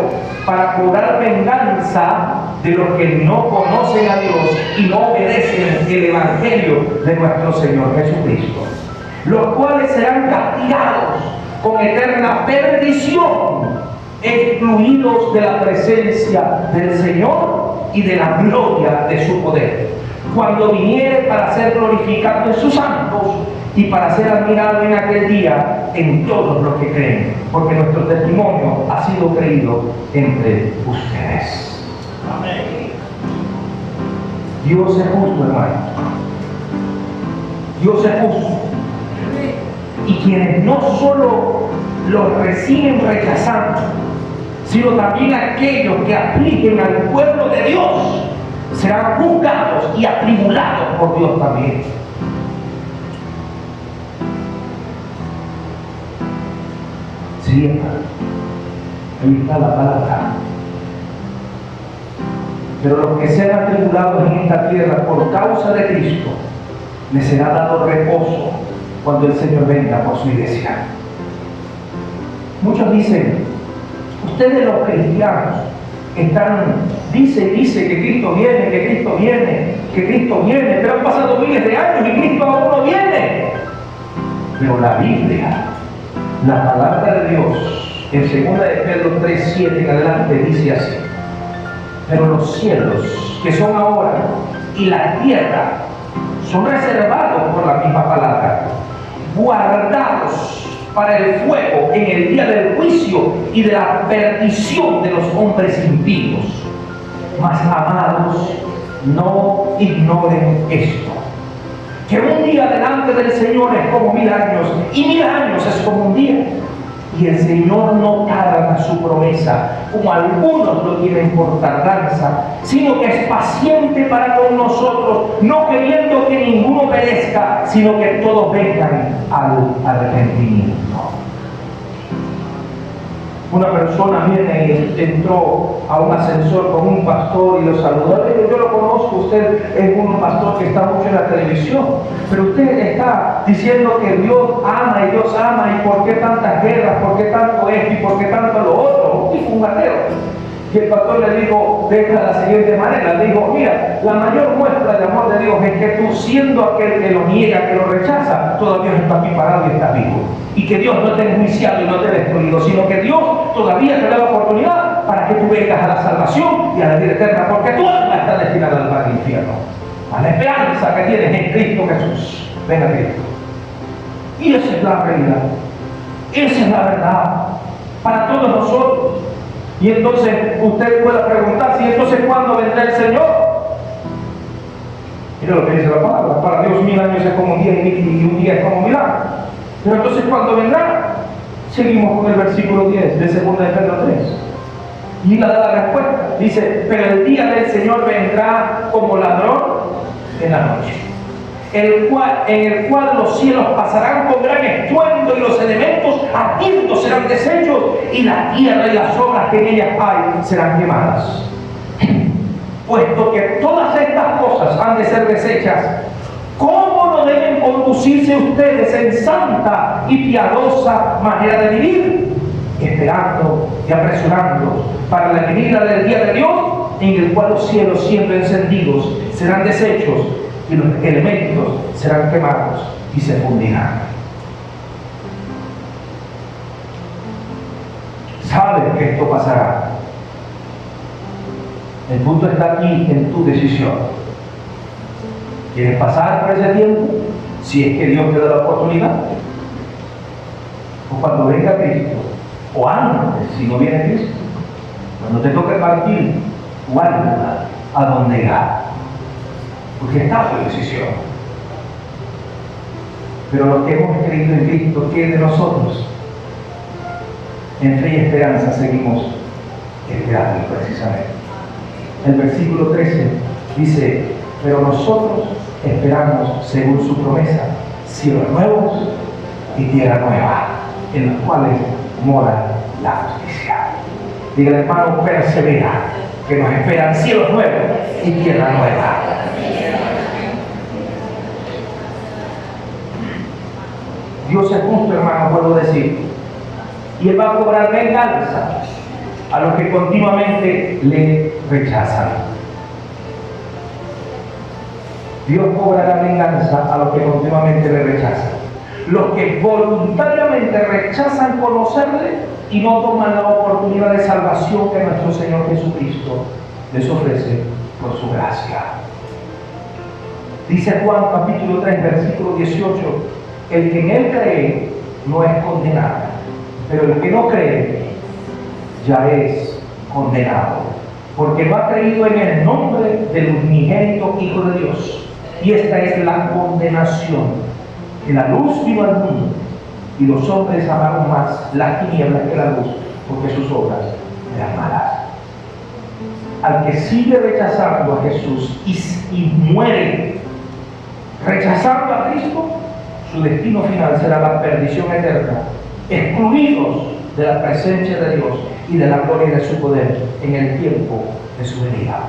para cobrar venganza de los que no conocen a Dios y no obedecen el Evangelio de nuestro Señor Jesucristo, los cuales serán castigados con eterna perdición, excluidos de la presencia del Señor y de la gloria de su poder, cuando viniere para ser glorificado en sus santos y para ser admirado en aquel día en todos los que creen, porque nuestro testimonio ha sido creído entre ustedes. Amén. Dios es justo, hermano. Dios es justo. Y quienes no solo los reciben rechazando, sino también aquellos que afligen al pueblo de Dios, serán juzgados y atribulados por Dios también. Sí, hermano. Ahí está la palabra. Pero los que sean atribulados en esta tierra por causa de Cristo, les será dado reposo cuando el Señor venga por su iglesia. Muchos dicen, ustedes los cristianos están, dice que Cristo viene, que Cristo viene, que Cristo viene, pero han pasado miles de años y Cristo aún no viene. Pero la Biblia, la palabra de Dios, en 2 de Pedro 3:7 en adelante dice así: pero los cielos que son ahora y la tierra son reservados por la misma palabra, guardados para el fuego en el día del juicio y de la perdición de los hombres impíos. Mas, amados, no ignoren esto, que un día delante del Señor es como 1000 años, y 1000 años es como un día. Y el Señor no tarda su promesa, como algunos lo tienen por tardanza, sino que es paciente para con nosotros, no queriendo que ninguno perezca, sino que todos vengan al arrepentimiento. Una persona viene y entró a un ascensor con un pastor y lo saludó. Le digo, yo lo conozco, usted es un pastor que está mucho en la televisión, pero usted está diciendo que Dios ama y Dios ama, y por qué tantas guerras, por qué tanto esto y por qué tanto lo otro, tipo un ateo. Y el pastor le dijo de la siguiente manera, le dijo, mira, la mayor muestra de amor de Dios es que tú, siendo aquel que lo niega, que lo rechaza, todavía estás aquí parado y estás vivo. Y que Dios no te ha enjuiciado y no te ha destruido, sino que Dios todavía te da la oportunidad para que tú vengas a la salvación y a la vida eterna, porque tu alma está destinada al infierno, a la esperanza que tienes en Cristo Jesús. Ven a Cristo. Y esa es la realidad, esa es la verdad para todos nosotros. Y entonces usted puede preguntar, si entonces ¿cuándo vendrá el Señor? Mira lo que dice la palabra: para Dios 1000 años es como un día y un día es como 1000 años. Pero entonces ¿cuándo vendrá? Seguimos con el versículo 10 de 2 de Pedro 3. Y la da la respuesta. Dice, pero el día del Señor vendrá como ladrón en la noche, en el cual los cielos pasarán con gran estruendo y los elementos ardiendo serán deshechos y la tierra y las obras que en ellas hay serán quemadas. Puesto que todas estas cosas han de ser deshechas, ¿cómo no deben conducirse ustedes en santa y piadosa manera de vivir? Esperando y apresurando para la venida del día de Dios, en el cual los cielos siempre encendidos serán deshechos y los elementos serán quemados y se fundirán. Sabes que esto pasará. El punto está aquí en tu decisión. ¿Quieres pasar por ese tiempo? Si es que Dios te da la oportunidad. O cuando venga Cristo. O antes, si no viene Cristo. Cuando te toque partir, guarda a donde irá. Porque está tu decisión. Pero los que hemos creído en Cristo, ¿qué de nosotros? En fe y esperanza seguimos esperando precisamente. El versículo 13 dice, pero nosotros esperamos según su promesa cielos nuevos y tierra nueva, en las cuales mora la justicia. Diga el hermano, persevera, que nos esperan cielos nuevos y tierra nueva. Dios es justo, hermano, puedo decir, y Él va a cobrar venganza a los que continuamente le rechazan. Dios cobrará venganza a los que continuamente le rechazan. Los que voluntariamente rechazan conocerle y no toman la oportunidad de salvación que nuestro Señor Jesucristo les ofrece por su gracia. Dice Juan capítulo 3, versículo 18, el que en Él cree no es condenado, pero el que no cree ya es condenado, porque no ha creído en el nombre del unigénito Hijo de Dios. Y esta es la condenación, que la luz vino al mundo y los hombres amaron más las tinieblas que la luz, porque sus obras eran malas. Al que sigue rechazando a Jesús y muere rechazando a Cristo, su destino final será la perdición eterna, excluidos de la presencia de Dios y de la gloria de su poder en el tiempo de su venida.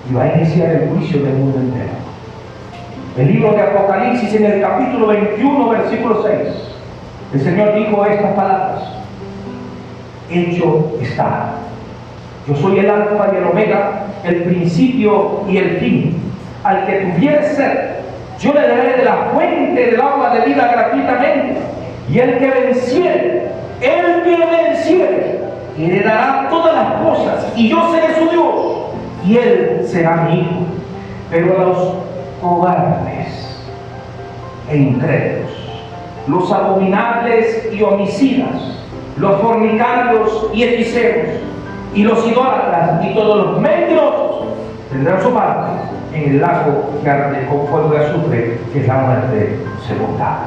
Y va a iniciar el juicio del mundo entero. El libro de Apocalipsis, en el capítulo 21, versículo 6, el Señor dijo estas palabras: hecho está. Yo soy el alfa y el omega, el principio y el fin. Al que tuviere sed, yo le daré de la fuente del agua de vida gratuitamente. Y el que venciere, heredará todas las cosas, y yo seré su Dios, y él será mi hijo. Pero a los cobardes e incrédulos, los abominables y homicidas, los fornicarios y hechiceros, y los idólatras y todos los mentirosos tendrán su parte en el lago que arde con fuego de azufre, que es la muerte segunda.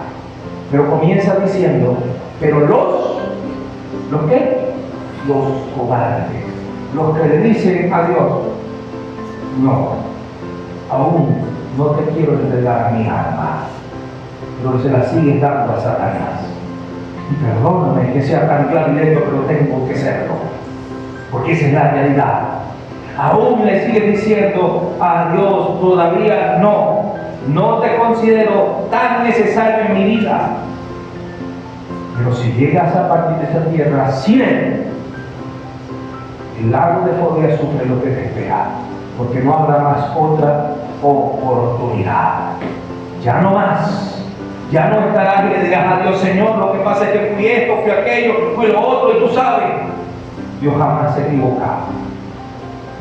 Pero comienza diciendo, pero ¿los qué? Los cobardes, los que le dicen a Dios, no, aún no te quiero entregar mi alma, pero se la siguen dando a Satanás. Y perdóname que sea tan claro y directo, pero tengo que serlo, porque esa es la realidad. Aún le sigues diciendo a Dios, todavía no te considero tan necesario en mi vida. Pero si llegas a partir de esa tierra sin Él, el lago de fuego y azufre es lo que te espera, porque no habrá más otra oportunidad. Ya no más. Ya no estarás y le dirás a Dios, Señor, lo que pasa es que fui esto, fui aquello, fui lo otro, y tú sabes. Dios jamás se equivoca.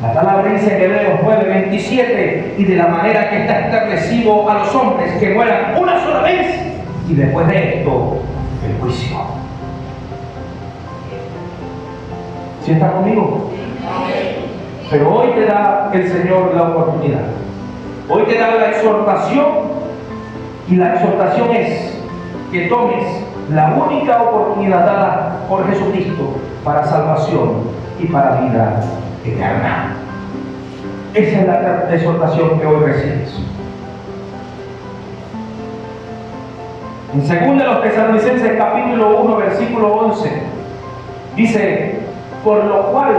La palabra dice en Hebreos 9:27, y de la manera que está establecido a los hombres que mueran una sola vez, y después de esto, el juicio. ¿Sí está conmigo? Pero hoy te da el Señor la oportunidad. Hoy te da la exhortación, y la exhortación es que tomes la única oportunidad dada por Jesucristo para salvación y para vida eterna. Esa es la exhortación que hoy recibes. En 2 Tesalonicenses capítulo 1, versículo 11, dice, por lo cual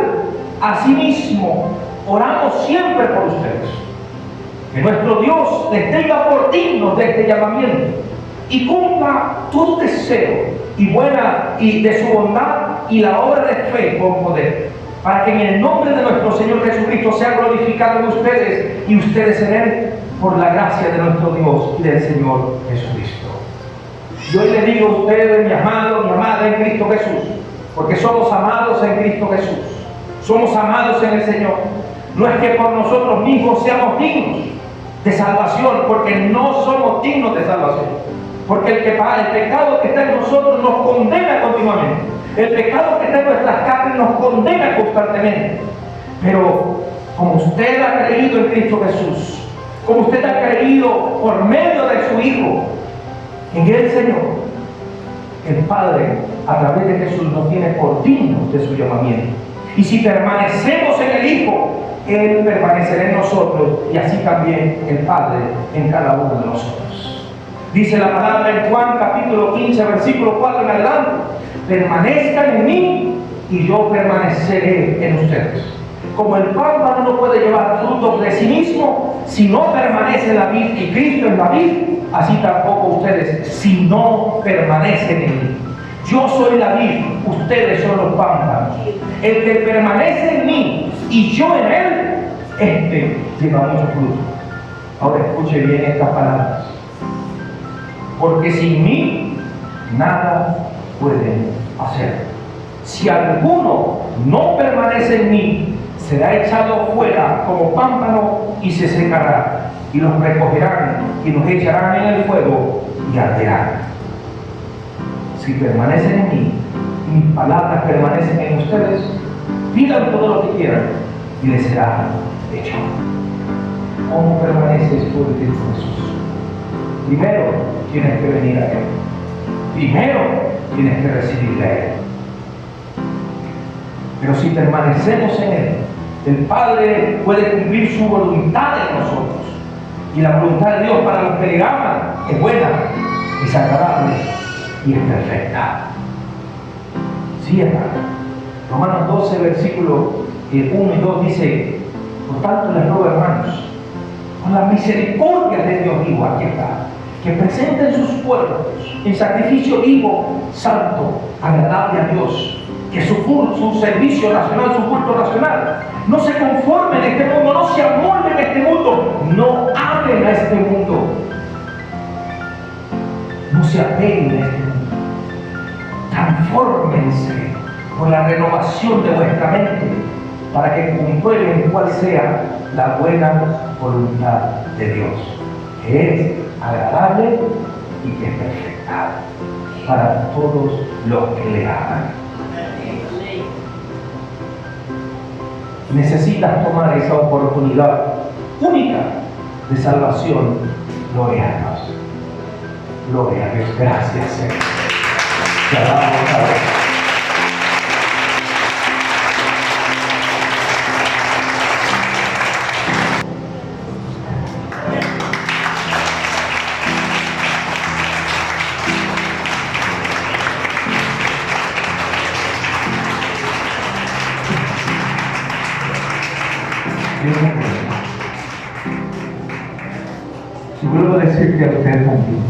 asimismo oramos siempre por ustedes, que nuestro Dios les tenga por dignos de este llamamiento y cumpla todo deseo y buena y de su bondad y la obra de fe con poder, para que en el nombre de nuestro Señor Jesucristo sea glorificado en ustedes y ustedes en Él, por la gracia de nuestro Dios y del Señor Jesucristo. Y hoy le digo a ustedes, mi amado, mi amada en Cristo Jesús, porque somos amados en Cristo Jesús, somos amados en el Señor. No es que por nosotros mismos seamos dignos de salvación, porque no somos dignos de salvación, porque el pecado que está en nosotros nos condena continuamente, el pecado que está en nuestras carnes nos condena constantemente. Pero como usted ha creído en Cristo Jesús, como usted ha creído por medio de su Hijo en el Señor, el Padre a través de Jesús nos tiene por dignos de su llamamiento. Y si permanecemos en el Hijo, Él permanecerá en nosotros y así también el Padre en cada uno de nosotros. Dice la palabra en Juan capítulo 15, versículo 4 en adelante: permanezcan en mí y yo permaneceré en ustedes. Como el pámpano no puede llevar frutos de sí mismo si no permanece en la vid y Cristo en la vid, así tampoco ustedes si no permanecen en mí. Yo soy la vid, ustedes son los pámpanos. El que permanece en mí y yo en él, este lleva mucho fruto. Ahora escuche bien estas palabras: porque sin mí nada pueden hacer. Si alguno no permanece en mí, será echado fuera como pámpano y se secará, y los recogerán y los echarán en el fuego y arderán. Si permanecen en mí y mis palabras permanecen en ustedes, pidan todo lo que quieran y les será hecho. ¿Cómo permaneces tú en Cristo Jesús? Primero tienes que venir a Él. Primero tienes que recibirle a Él. Pero si permanecemos en Él, el Padre puede cumplir su voluntad en nosotros. Y la voluntad de Dios para los que le aman es buena, es agradable y es perfecta. Sí, hermano. Romanos 12, versículos 1 y 2 dice: por tanto les ruego, hermanos, por la misericordia de Dios vivo, aquí está, que presenten sus cuerpos en sacrificio vivo, santo, agradable a Dios, que su servicio nacional, su culto nacional, no se conformen a este mundo, no se amolden a este mundo, no amen a este mundo, no se apeguen a este mundo, transfórmense por la renovación de vuestra mente para que comprueben cuál sea la buena voluntad de Dios, que es agradable y que es perfecta para todos los que le aman. Necesitas tomar esa oportunidad única de salvación. Gloria a Dios. Gloria a Dios. Gracias, Señor. Te alabamos a Dios. Y vuelvo a decirte a ustedes también,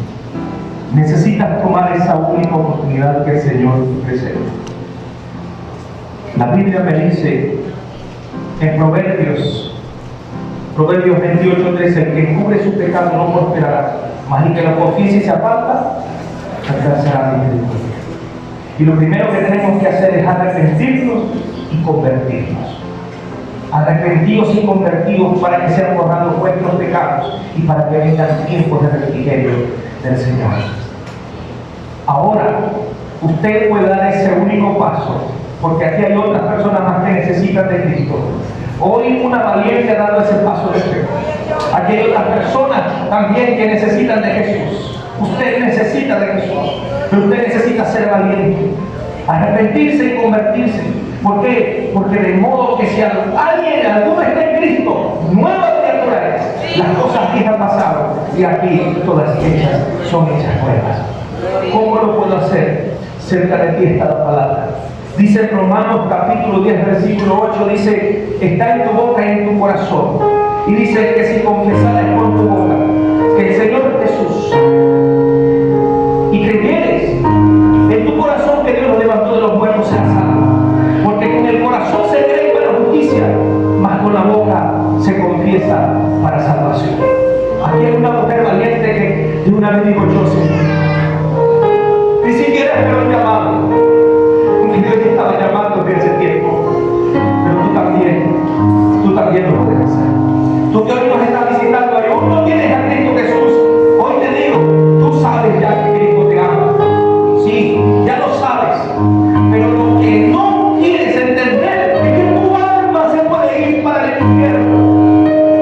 necesitas tomar esa única oportunidad que el Señor te presenta. La Biblia me dice en Proverbios 28:13: el que encubre su pecado no prosperará, mas el que lo confiese y se aparta, alcanzará la misericordia. Y lo primero que tenemos que hacer es arrepentirnos y convertirnos. Arrepentidos y convertidos para que sean borrados vuestros pecados y para que vengan tiempos de refrigerio del Señor. Ahora, usted puede dar ese único paso, porque aquí hay otras personas más que necesitan de Cristo. Hoy una valiente ha dado ese paso de fe. Aquí hay otras personas también que necesitan de Jesús. Usted necesita de Jesús, pero usted necesita ser valiente, arrepentirse y convertirse. ¿Por qué? Porque de modo que si alguno está en Cristo, nueva criatura es. Las cosas viejas pasaron y aquí todas ellas son hechas nuevas. ¿Cómo lo puedo hacer? Cerca de ti está la palabra. Dice en Romanos capítulo 10, versículo 8, dice: está en tu boca y en tu corazón. Y dice que si confesares con tu boca que el Señor Jesús y creyeres en tu corazón que Dios lo levantó de los muertos, serás salvo. Porque con el corazón se cree para justicia, mas con la boca se confiesa para salvación. Aquí hay una mujer valiente que de una vez dijo: yo sí. Ni siquiera espero el llamado. Dios te estaba llamando desde ese tiempo. Pero tú también lo puedes hacer. Tú que hoy nos estás visitando, y aún no tienes a Cristo Jesús, hoy te digo, tú sabes ya que Cristo te ama. Sí, ya lo sabes. Pero lo que no quieres entender es que tu alma se puede ir para el infierno.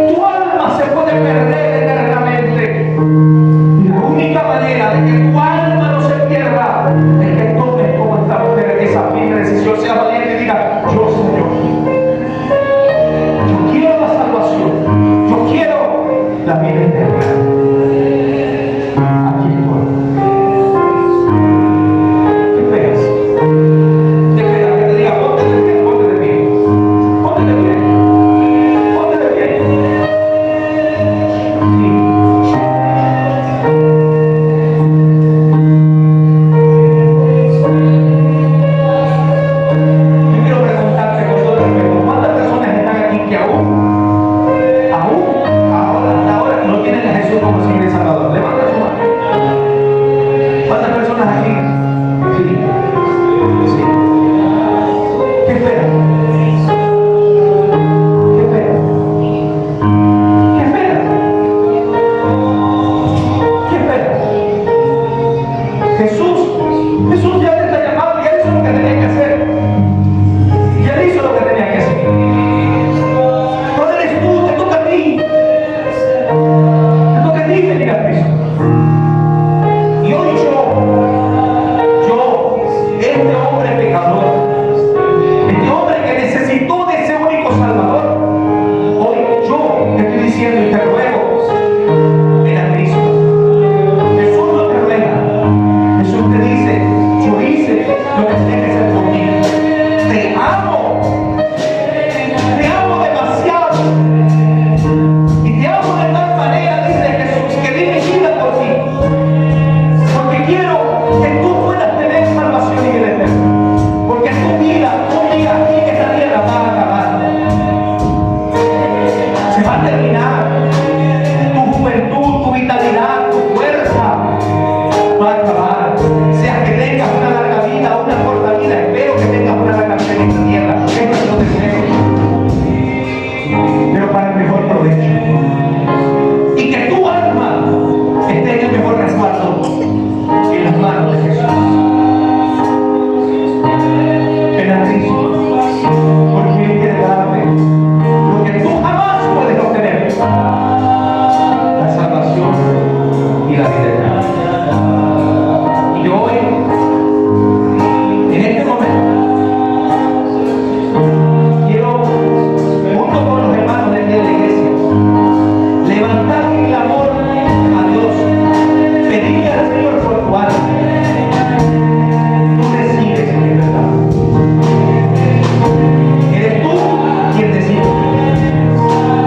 Tu alma se puede perder eternamente. Y la única manera de que tu alma no se pierda es que tomes como esta mujer esa firme decisión, sea valiente y diga: yo, Señor, yo quiero Y hoy este hombre pecador, este hombre que necesitó de ese único Salvador, hoy yo te estoy diciendo y te ruego, ven a Cristo. Jesús no te ruega, Jesús te dice, yo hice lo que tenía que hacer por ti. Te amo demasiado. Y te amo de tal manera, dice Jesús, que di mi vida por ti. Porque quiero que tú puedas tener salvación y vida eterna. Porque tu vida aquí en esta tierra va a acabar. Se va a terminar. Tu juventud, tu vitalidad, tu fuerza va a acabar. Sea que tengas una larga vida o una corta vida, espero que tengas una larga vida en esta tierra. Eso es lo deseo. Pero para el mejor provecho. Y que tu alma esté en el mejor resguardo, en las manos de Jesús. Ven a Cristo, porque Él quiere darte lo que tú jamás puedes obtener: la salvación y la vida eterna. Y hoy, en este momento, quiero, junto con los hermanos de la iglesia, levantar un clamor a Dios, pedirle al Señor por tu alma. Tú decides en libertad. Eres tú quien decide.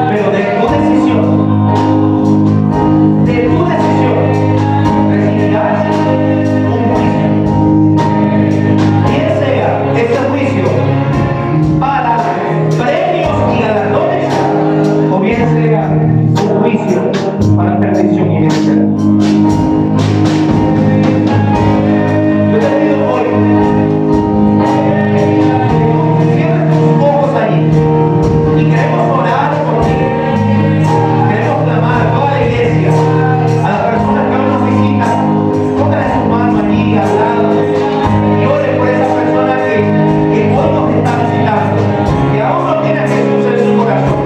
Pero de tu decisión recibirás un juicio. Bien sea ese juicio para premios y galardones, o bien sea un juicio para perdición y miseria. Yo te pido hoy que cierres tus ojos allí y queremos orar por ti. Queremos clamar a toda la iglesia, a las personas que hoy nos visitan. Póngale su mano allí al lado y ore por esa persona que hoy nos está visitando, que aún no tiene a Jesús en su corazón.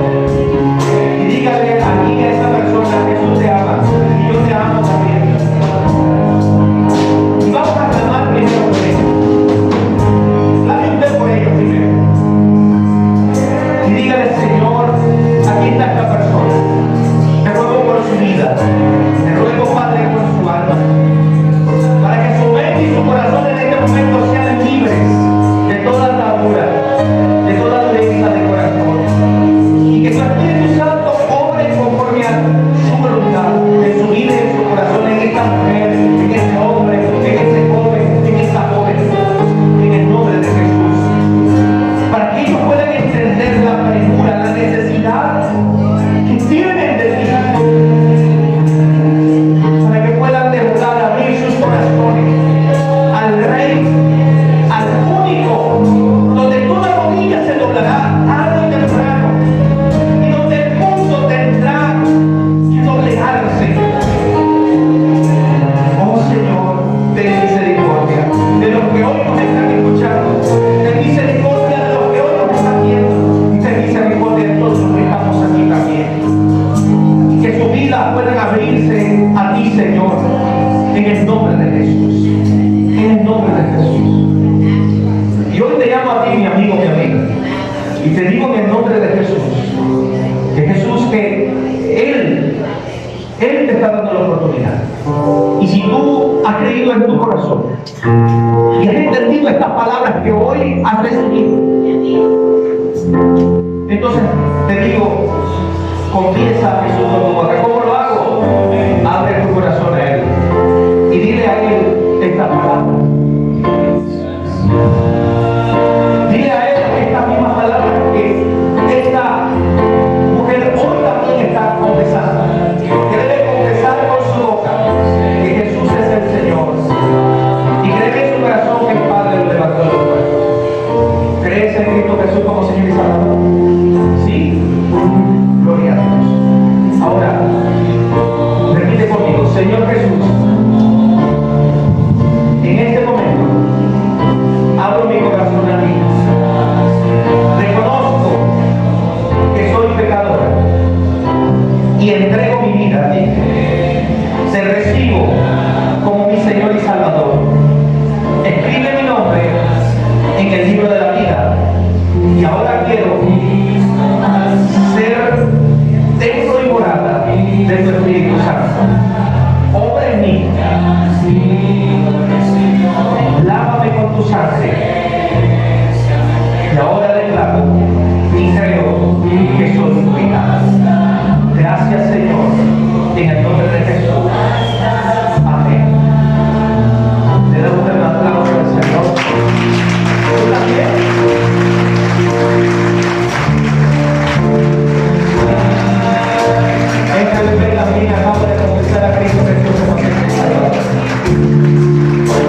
Y dígale aquí a esa persona: Jesús te ama y yo te amo también. Y vamos a clamar primero por ellos. Clame usted por ellos primero. Y dígale: Señor, aquí está esta persona. Te ruego por su vida. Te ruego, Padre, por su alma. Para que su mente y su corazón en este momento sean libres de toda atadura, de toda dureza de corazón. Y que tu Espíritu Santo obre conforme a su voluntad, en su vida y en su corazón, en esta mujer, en este hombre, en este joven, en esta joven, en el nombre de Jesús. Para que ellos puedan entender la premura, la necesidad que tienen de ti. Para que puedan de verdad abrir sus corazones al Rey, al único, donde toda rodilla se doblará tarde o temprano, y donde el mundo tendrá que doblegarse. Oh Señor, ten misericordia de los que hoy nos están escuchando, ten misericordia de los que hoy nos están viendo, y ten misericordia de todos los que estamos aquí también. Y que sus vidas puedan abrirse a ti, Señor, en el nombre de Jesús. En el nombre de Jesús. Y hoy te llamo a ti, mi amigo, mi amiga, y te digo en el nombre de Jesús, que Él te está dando la oportunidad. Y si tú has creído en tu corazón y has entendido estas palabras que hoy has recibido, entonces te digo, confiesa a Jesús con tu boca. ¿Cómo lo hago? Abre tu corazón a Él y dile a Él estas palabras. Dile a Él estas mismas palabras que esta mujer hoy también está confesando. Que debe confesar con su boca que Jesús es el Señor. Y cree en su corazón que el Padre lo levantó de los muertos. ¿Crees en Cristo Jesús como Señor y Salvador? Sí. Gloria a Dios. Ahora, repite conmigo: Señor Jesús, en este momento abro mi corazón a ti. Reconozco que soy pecador y entrego mi vida a ti. te recibo como mi Señor y Salvador. Escribe mi nombre en el libro de la vida. Y ahora quiero ser templo y morada de tu Espíritu Santo. Obra en mí. Lávame con tu sangre. Y ahora declaro y creo que soy tu hija. Gracias, Señor, en el nombre de Jesús. Amén. Le damos un aplauso al Señor. ¿Tú también? Esta bebé la mía acaba de confesar a Cristo Jesús como Señor y Salvador.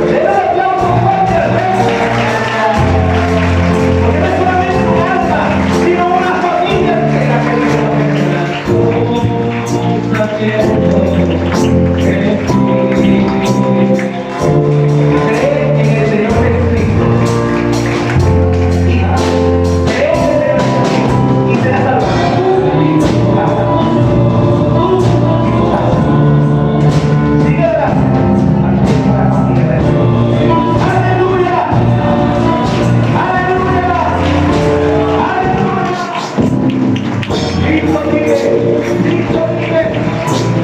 Le doy aplauso fuerte al Rey. Porque no es solamente un alma, sino una familia entera que Dios nos cree en el Señor Jesucristo. Hija, cree en el Señor Jesucristo y será salvada. Tu casa, tú y tu casa. Sigue adelante. Aquí está la familia de Dios. ¡Aleluya! ¡Aleluya! ¡Aleluya! Cristo vive, Cristo vive,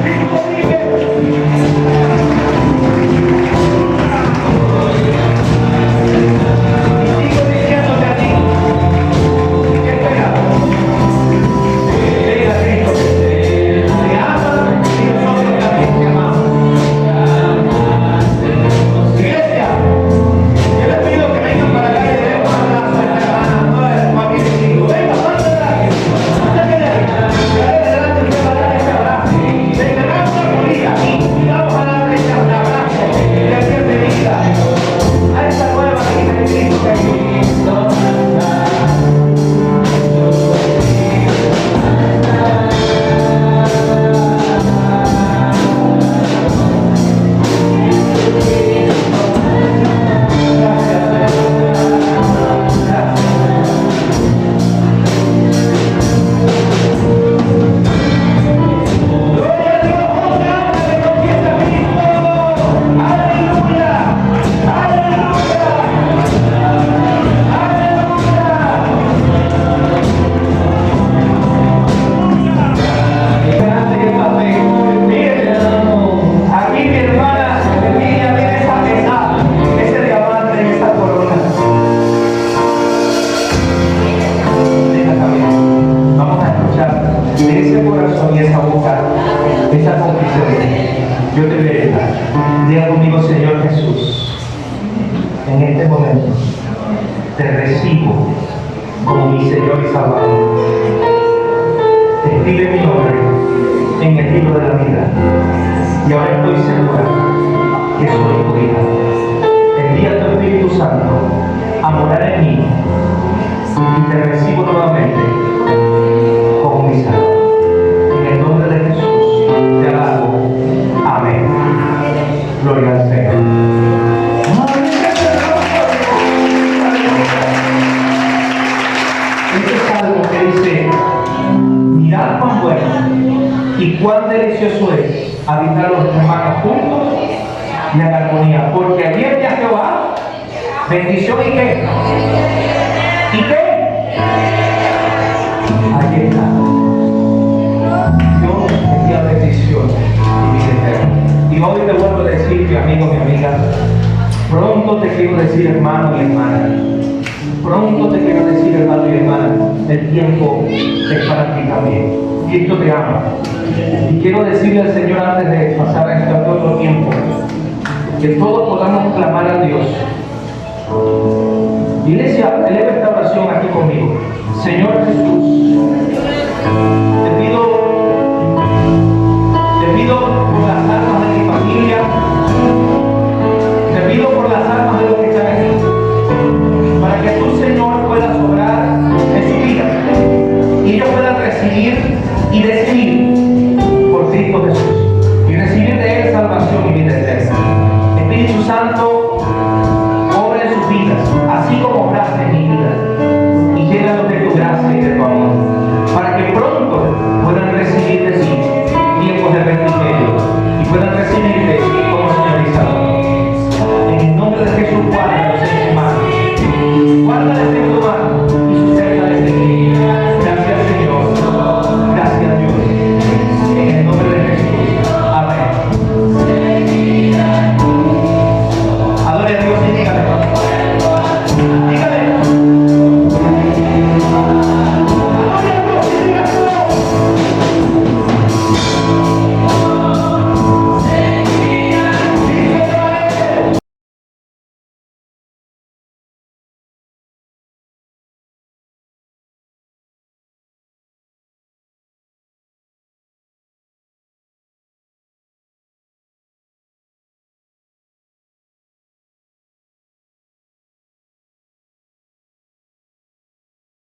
Cristo vive. Y sigo diciéndote a ti, ¿qué esperas? Ven a Cristo, te ama y nosotros también te amamos. Iglesia, yo les pido que vengan para acá y le den un abrazo a esta hermana, no es más bien contigo. Venga, pásate adelante. Usted viene aquí. Dale delante, usted va a dar ese abrazo. Le entregamos una colita y vamos a darle ese abrazo de bienvenida a esta nueva vida de Cristo Jesús. Yo te veré. Diga conmigo, Señor Jesús, en este momento te recibo como mi Señor y Salvador. Escribe mi nombre en el libro de la vida. Y ahora estoy segura que soy tu hija. Envía tu Espíritu Santo a morar en mí y te recibo nuevamente como mi Salvador. En el nombre de Jesús te alabo. Amén. Gloria al Señor. Este es algo que dice: mirad cuán bueno y cuán delicioso es habitar los hermanos juntos y en armonía, porque ayer a Jehová bendición y qué, y qué, ahí está. Dios envía bendiciones y misericordia. Y hoy te vuelvo a decir, mi amigo, mi amiga, pronto te quiero decir, hermano y hermana, pronto te quiero decir, hermano y hermana, el tiempo es para ti también. Cristo te ama. Y quiero decirle al Señor, antes de pasar a este otro tiempo, que todos podamos clamar a Dios. Iglesia, eleva esta oración aquí conmigo. Señor Jesús, te pido